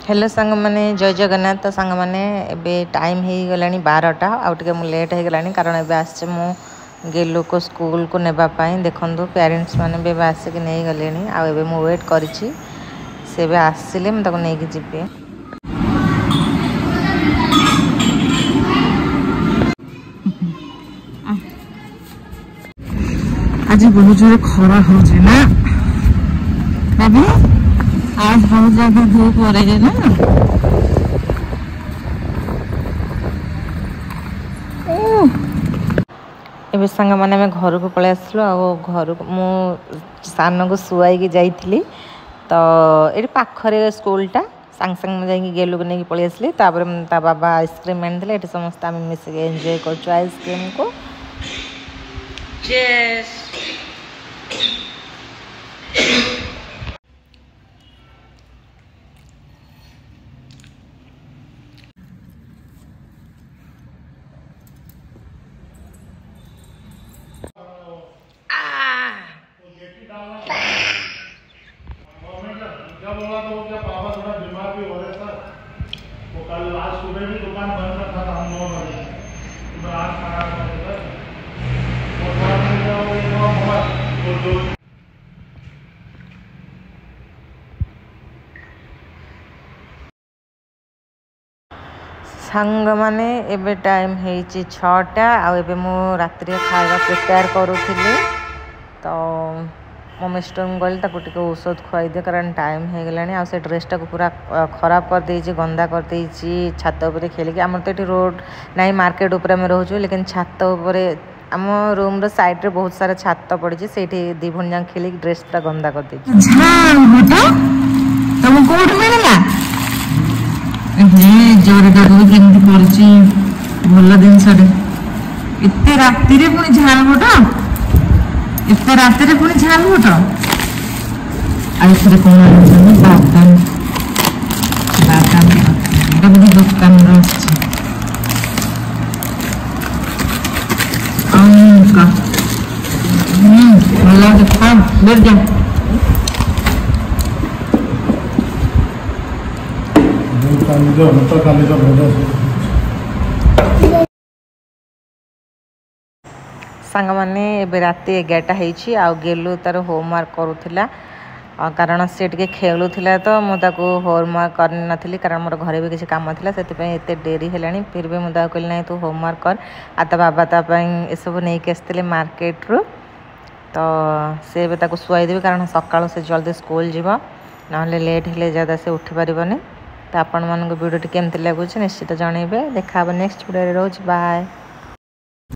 Hello सांग माने जय जगन्नाथ। तो सांग माने एबे टाइम हो गलानी 12टा आउटे मु लेट हो गलानी कारण एबे आसे मु गेलु को स्कूल को नेबा पाई देखंदु पेरेंट्स माने बे आसिक नहीं गलेनी आ एबे मु वेट करिछि से बे आसिले म ताको नेकी जिबे। आज बहुत जोर खरा हो जे ना बाबू आज बहुत ज्यादा धूप हो रही है ना। एबे सांग माने मैं घर को पळे आसलो आ घर को मु सान को सुआई की जाइथिली तो एटी पाखरे स्कूल टा सांग सांग में जाई गेलु को नेकी पळे आसली तापर ता बाबा आइसक्रीम आनथिले एटी समस्त हम मिस के एन्जॉय करछु आइसक्रीम को। चीयर्स। कल आज सुबह भी दुकान बंद रखा था हम 9 बजे तो आज खराब हो गया सांग माने एबे टाइम हेची 6टा आ एबे मु रात्रि खाଇବା प्रिपेयर करूथिली तो मो मिस्टर गल ताको टिके औषध खुआई दे कारण टाइम हो गलानी आ से ड्रेसटा को पूरा खराब कर देछि गंदा कर देछि छात ऊपर खेल के हमर तो एटी रोड नाही मार्केट ऊपर में रहउछु लेकिन छात ऊपर हम रूम रो साइड रे बहुत सारा छात पड़ी छै सेठी दी भन जान खेल के ड्रेस पूरा गंदा कर देछि। झाल बेटा तुम कोड मिलला हे जोर दादू केमती करछि भल दिन सडे इत्ते रात्रि रे पुनी झाल बेटा इतने रात रे पुनी झाल बेटा आइसरे कोन आनी बादाम बादाम एटा बडी दुकान रो छै का भला देखा बैठ जा जो मत काली का बोलो सांग माने एबे राति 11टा हेछि आ गेलु तार होमवर्क करूथिला कारण से टिके खेलुथिला तो मु ताको होमवर्क कर नथिली कारण मोर घरे भी किसी काम थिला सेति पय एते देरी हेलानी फिर भी मु ता कहली नै तू होमवर्क कर आ ता बाबा ता पय ए सब नै के आस्थिले मार्केट रो तो से बे ताको सुआई देबे कारण सकाळ से जल्दी स्कूल जीवा नहले लेट हेले ज्यादा से उठी परिबने। तो आपण मन को वीडियो केमती लागुछ निश्चित जणेबे देखा नेक्स्ट वीडियो रे रोज बाय।